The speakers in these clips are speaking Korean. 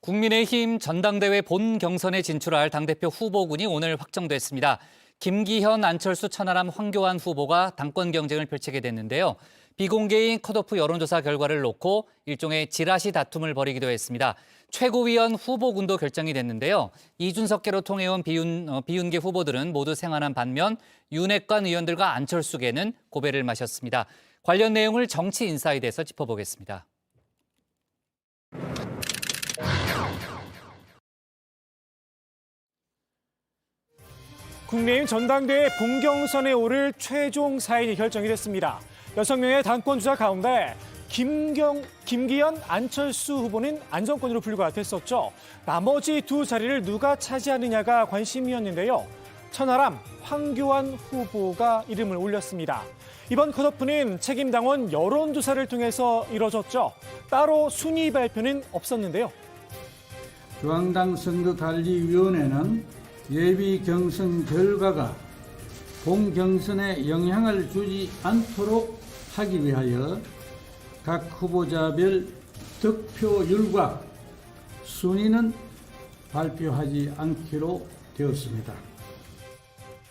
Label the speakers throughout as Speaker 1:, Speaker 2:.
Speaker 1: 국민의힘 전당대회 본 경선에 진출할 당대표 후보군이 오늘 확정됐습니다. 김기현, 안철수, 천하람, 황교안 후보가 당권 경쟁을 펼치게 됐는데요. 비공개인 컷오프 여론조사 결과를 놓고 일종의 지라시 다툼을 벌이기도 했습니다. 최고위원 후보군도 결정이 됐는데요. 이준석계로 통해온 비윤계 후보들은 모두 생안한 반면 윤핵관 의원들과 안철수계는 고배를 마셨습니다. 관련 내용을 정치인사이드에서 짚어보겠습니다.
Speaker 2: 국민의힘 전당대회 본경선에 오를 최종 4인이 결정이 됐습니다. 6명의 당권주자 가운데 김기현, 안철수 후보는 안정권으로 분류가 됐었죠. 나머지 두 자리를 누가 차지하느냐가 관심이었는데요. 천하람, 황교안 후보가 이름을 올렸습니다. 이번 컷오프는 책임당원 여론조사를 통해서 이뤄졌죠. 따로 순위 발표는 없었는데요.
Speaker 3: 중앙당 선거관리위원회는 예비 경선 결과가 본 경선에 영향을 주지 않도록 하기 위하여 각 후보자별 득표율과 순위는 발표하지 않기로 되었습니다.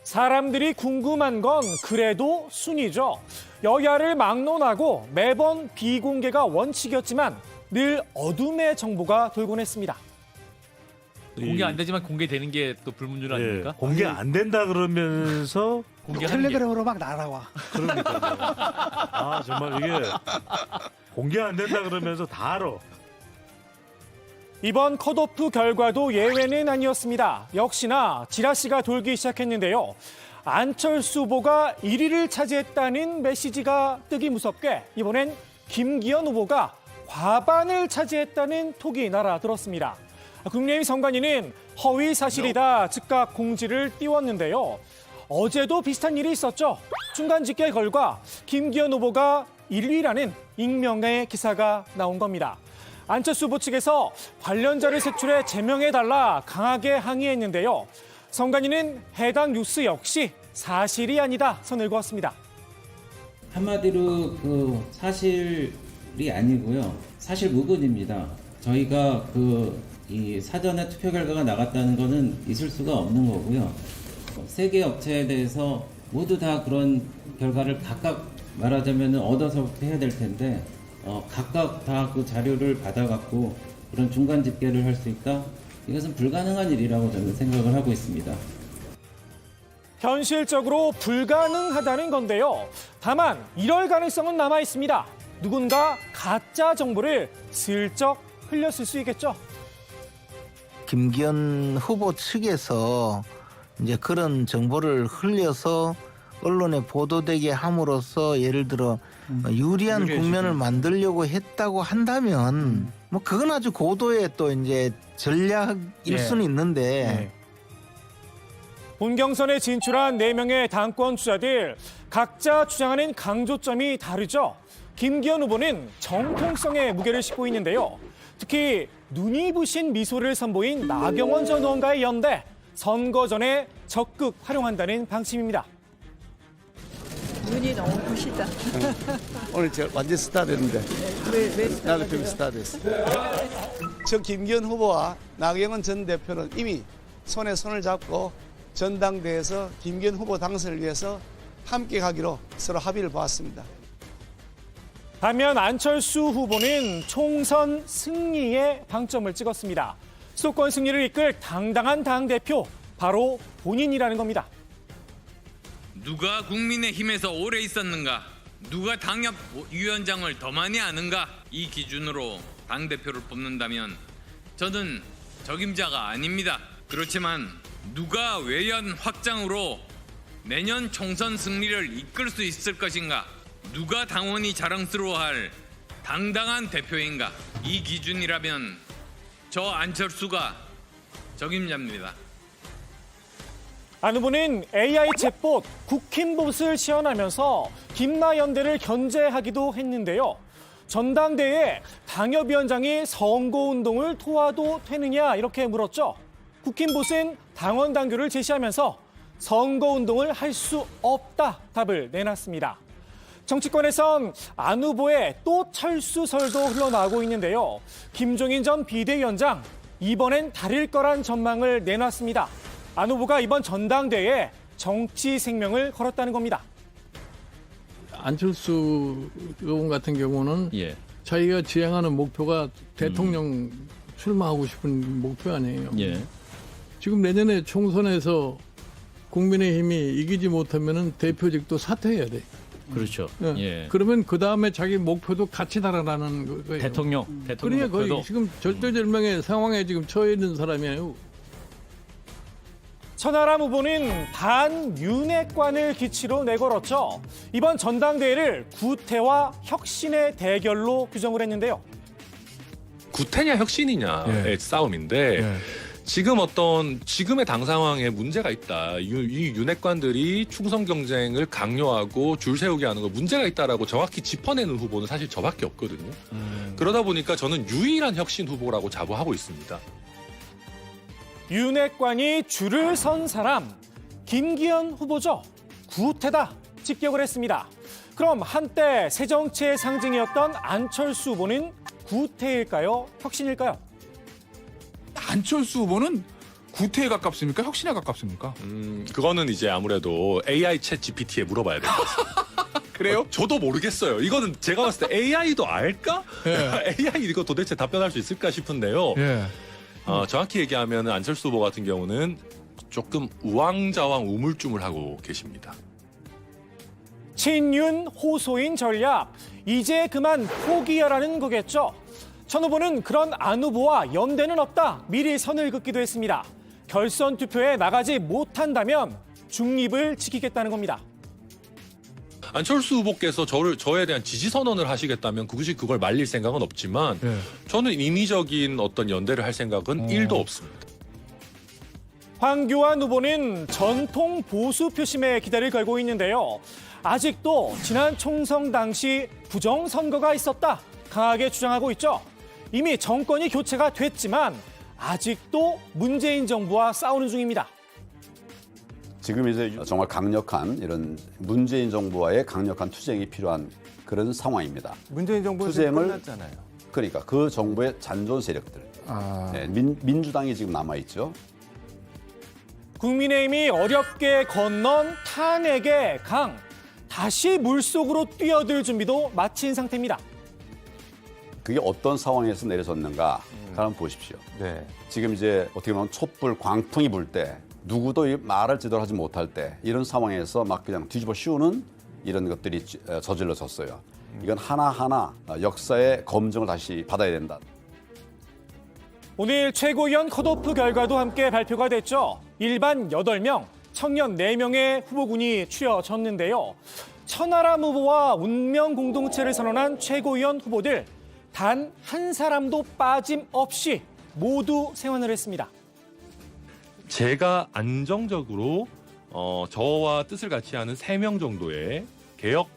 Speaker 2: 사람들이 궁금한 건 그래도 순위죠. 여야를 막론하고 매번 비공개가 원칙이었지만 늘 어둠의 정보가 돌곤 했습니다.
Speaker 4: 공개 안 되지만 공개되는 게 또 불문율 아닙니까?
Speaker 5: 공개 안 된다 그러면서
Speaker 6: 텔레그램으로 막 날아와.
Speaker 5: 그러니까요. 아 정말 이게 공개 안 된다 그러면서 다 알아.
Speaker 2: 이번 컷오프 결과도 예외는 아니었습니다. 역시나 지라시가 돌기 시작했는데요. 안철수 후보가 1위를 차지했다는 메시지가 뜨기 무섭게 이번엔 김기현 후보가 과반을 차지했다는 톡이 날아들었습니다. 국민의힘 선관위는 허위 사실이다 즉각 공지를 띄웠는데요. 어제도 비슷한 일이 있었죠. 중간 집계 결과 김기현 후보가 1위라는 익명의 기사가 나온 겁니다. 안철수 후보 측에서 관련자를 색출해 제명해달라 강하게 항의했는데요. 선관위는 해당 뉴스 역시 사실이 아니다 선을 그었습니다.
Speaker 7: 한마디로 사실이 아니고요. 사실 무근입니다. 저희가 이 사전에 투표 결과가 나갔다는 거는 있을 수가 없는 거고요. 세 개 업체에 대해서 모두 다 그런 결과를 각각 말하자면 얻어서 해야 될 텐데 각각 다 그 자료를 받아갖고 그런 중간 집계를 할 수 있다? 이것은 불가능한 일이라고 저는 생각을 하고 있습니다.
Speaker 2: 현실적으로 불가능하다는 건데요. 다만 이럴 가능성은 남아 있습니다. 누군가 가짜 정보를 슬쩍 흘렸을 수 있겠죠.
Speaker 6: 김기현 후보 측에서 이제 그런 정보를 흘려서 언론에 보도되게 함으로써 예를 들어 유리한 국면을 만들려고 했다고 한다면 뭐 그건 아주 고도의 또 이제 전략일 수는 있는데
Speaker 2: 본경선에 진출한 4명의 당권 주자들 각자 주장하는 강조점이 다르죠. 김기현 후보는 정통성의 무게를 싣고 있는데요. 특히 눈이 부신 미소를 선보인 나경원 전 의원과의 연대, 선거 전에 적극 활용한다는 방침입니다.
Speaker 8: 눈이 너무 부시다.
Speaker 9: 오늘 제가 완전 스타 됐는데.
Speaker 8: 왜
Speaker 9: 나도 좀 스타 됐어. 저 김기현 후보와 나경원 전 대표는 이미 손에 손을 잡고 전당대회에서 김기현 후보 당선을 위해서 함께 가기로 서로 합의를 보았습니다.
Speaker 2: 반면 안철수 후보는 총선 승리에 방점을 찍었습니다. 수도권 승리를 이끌 당당한 당대표, 바로 본인이라는 겁니다.
Speaker 10: 누가 국민의힘에서 오래 있었는가? 누가 당협위원장을 더 많이 아는가? 이 기준으로 당대표를 뽑는다면 저는 적임자가 아닙니다. 그렇지만 누가 외연 확장으로 내년 총선 승리를 이끌 수 있을 것인가? 누가 당원이 자랑스러워할 당당한 대표인가? 이 기준이라면 저 안철수가 적임자입니다.
Speaker 2: 안 후보는 AI 챗봇 국힘봇을 시연하면서 김나연대를 견제하기도 했는데요. 전당대회에 당협위원장이 선거운동을 도와도 되느냐 이렇게 물었죠. 국힘봇은 당원 당규를 제시하면서 선거운동을 할 수 없다 답을 내놨습니다. 정치권에선 안 후보의 또 철수설도 흘러나오고 있는데요. 김종인 전 비대위원장 이번엔 다를 거란 전망을 내놨습니다. 안 후보가 이번 전당대회에 정치 생명을 걸었다는 겁니다.
Speaker 3: 안철수 의원 같은 경우는
Speaker 4: 예.
Speaker 3: 자기가 지향하는 목표가 대통령 출마하고 싶은 목표 아니에요.
Speaker 4: 예.
Speaker 3: 지금 내년에 총선에서 국민의힘이 이기지 못하면은 대표직도 사퇴해야 돼.
Speaker 4: 그렇죠.
Speaker 3: 예.
Speaker 4: 예.
Speaker 3: 그러면 그 다음에 자기 목표도 같이 달아나는 거예요.
Speaker 4: 대통령
Speaker 3: 그러니까 거의
Speaker 4: 목표도
Speaker 3: 지금 절대절명의 상황에 지금 처해 있는 사람이에요.
Speaker 2: 천하람 후보는 반윤핵관을 기치로 내걸었죠. 이번 전당대회를 구태와 혁신의 대결로 규정을 했는데요.
Speaker 8: 구태냐 혁신이냐의 싸움인데 지금의 당 상황에 문제가 있다. 이 윤핵관들이 충성 경쟁을 강요하고 줄 세우게 하는 거 문제가 있다라고 정확히 짚어내는 후보는 사실 저밖에 없거든요. 그러다 보니까 저는 유일한 혁신 후보라고 자부하고 있습니다.
Speaker 2: 윤핵관이 줄을 선 사람, 김기현 후보죠. 구태다 직격을 했습니다. 그럼 한때 새정치의 상징이었던 안철수 후보는 구태일까요? 혁신일까요?
Speaker 11: 안철수 후보는 구태에 가깝습니까? 혁신에 가깝습니까?
Speaker 8: 그거는 이제 아무래도 AI 챗 GPT에 물어봐야 될 것 같습니다.
Speaker 11: 그래요?
Speaker 8: 저도 모르겠어요. 이거는 제가 봤을 때 AI도 알까? AI 이거 도대체 답변할 수 있을까 싶은데요. 정확히 얘기하면 안철수 후보 같은 경우는 조금 우왕좌왕 우물쭈물하고 계십니다.
Speaker 2: 친윤 호소인 전략, 이제 그만 포기하라는 거겠죠. 천 후보는 그런 안 후보와 연대는 없다, 미리 선을 긋기도 했습니다. 결선 투표에 나가지 못한다면 중립을 지키겠다는 겁니다.
Speaker 8: 안철수 후보께서 저에 대한 지지 선언을 하시겠다면 굳이 그걸 말릴 생각은 없지만 저는 인위적인 어떤 연대를 할 생각은 1도 없습니다.
Speaker 2: 황교안 후보는 전통 보수 표심에 기대를 걸고 있는데요. 아직도 지난 총선 당시 부정선거가 있었다, 강하게 주장하고 있죠. 이미 정권이 교체가 됐지만 아직도 문재인 정부와 싸우는 중입니다.
Speaker 12: 지금 이제 정말 강력한 이런 문재인 정부와의 강력한 투쟁이 필요한 그런 상황입니다.
Speaker 13: 문재인 정부는
Speaker 12: 투쟁을
Speaker 13: 끝났잖아요.
Speaker 12: 그러니까 그 정부의 잔존 세력들, 민주당이 지금 남아 있죠.
Speaker 2: 국민의힘이 어렵게 건넌 탄핵의 강, 다시 물속으로 뛰어들 준비도 마친 상태입니다.
Speaker 12: 그게 어떤 상황에서 내려졌는가 한번 보십시오.
Speaker 13: 네.
Speaker 12: 지금 이제 어떻게 보면 촛불 광풍이 불 때 누구도 말을 제대로 하지 못할 때 이런 상황에서 막 그냥 뒤집어 씌우는 이런 것들이 저질러졌어요. 이건 하나하나 역사의 검증을 다시 받아야 된다.
Speaker 2: 오늘 최고위원 컷오프 결과도 함께 발표가 됐죠. 일반 8명, 청년 4명의 후보군이 추려졌는데요. 천하람 후보와 운명 공동체를 선언한 최고위원 후보들, 단 한 사람도 빠짐없이 모두 생환을 했습니다.
Speaker 8: 제가 안정적으로 저와 뜻을 같이 하는 3명 정도의 개혁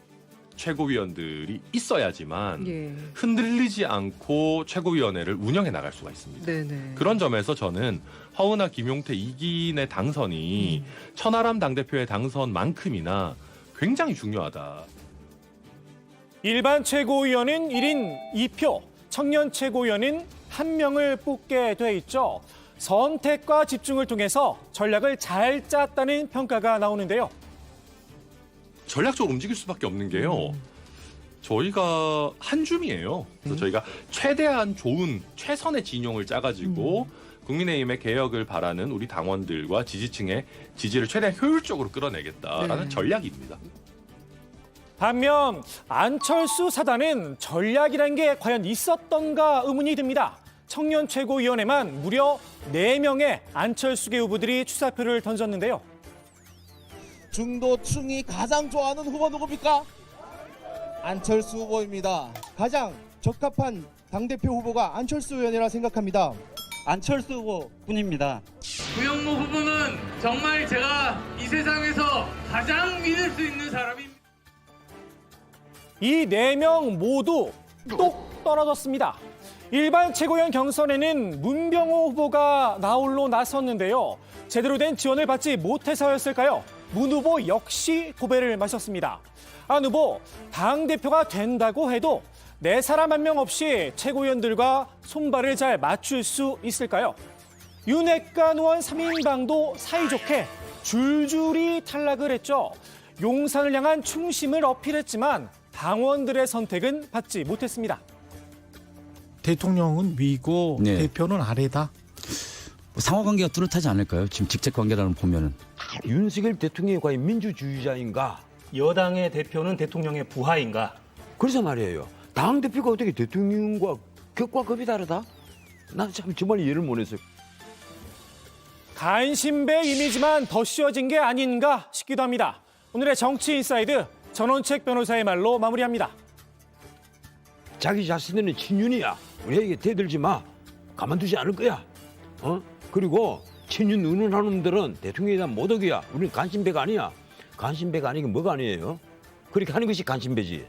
Speaker 8: 최고위원들이 있어야지만 흔들리지 않고 최고위원회를 운영해 나갈 수가 있습니다. 그런 점에서 저는 허은하, 김용태, 이긴의 당선이 천하람 당대표의 당선만큼이나 굉장히 중요하다.
Speaker 2: 일반 최고위원은 1인 2표, 청년 최고위원은 1명을 뽑게 돼 있죠. 선택과 집중을 통해서 전략을 잘 짰다는 평가가 나오는데요.
Speaker 8: 전략적으로 움직일 수밖에 없는 게요. 저희가 한 줌이에요. 그래서 저희가 최대한 좋은 최선의 진영을 짜가지고 국민의힘의 개혁을 바라는 우리 당원들과 지지층의 지지를 최대한 효율적으로 끌어내겠다라는 전략입니다.
Speaker 2: 반면 안철수 사단은 전략이라는 게 과연 있었던가 의문이 듭니다. 청년 최고위원회만 무려 4명의 안철수계 후보들이 추사표를 던졌는데요.
Speaker 14: 중도층이 가장 좋아하는 후보 누굽니까? 안철수 후보입니다. 가장 적합한 당대표 후보가 안철수 의원이라 생각합니다.
Speaker 15: 안철수 후보뿐입니다.
Speaker 10: 구영모 후보는 정말 제가 이 세상에서 가장 믿을 수 있는 사람입니다.
Speaker 2: 이 4명 모두 똑 떨어졌습니다. 일반 최고위원 경선에는 문병호 후보가 나홀로 나섰는데요. 제대로 된 지원을 받지 못해서였을까요? 문 후보 역시 고배를 마셨습니다. 안 후보, 당대표가 된다고 해도 네 사람 한 명 없이 최고위원들과 손발을 잘 맞출 수 있을까요? 윤핵관 의원 3인방도 사이좋게 줄줄이 탈락을 했죠. 용산을 향한 충심을 어필했지만 당원들의 선택은 받지 못했습니다.
Speaker 13: 대통령은 위고
Speaker 16: 네.
Speaker 13: 대표는 아래다.
Speaker 16: 상호관계가 뚜렷하지 않을까요? 지금 직책관계라는 보면은.
Speaker 17: 윤석열 대통령이 과연 민주주의자인가?
Speaker 18: 여당의 대표는 대통령의 부하인가?
Speaker 17: 그래서 말이에요. 당 대표가 어떻게 대통령과 격과 급이 다르다? 난 참 정말 이해를 못했어요.
Speaker 2: 간신배 이미지만 더 씌워진 게 아닌가 싶기도 합니다. 오늘의 정치인사이드 전원책 변호사의 말로 마무리합니다.
Speaker 17: 자기 자신들은 친윤이야. 우리에게 대들지 마. 가만두지 않을 거야. 그리고 친윤 운운하는 놈들은 대통령에 대한 모독이야. 우리는 간신배가 아니야. 간신배가 아니긴 뭐가 아니에요. 그렇게 하는 것이 간신배지.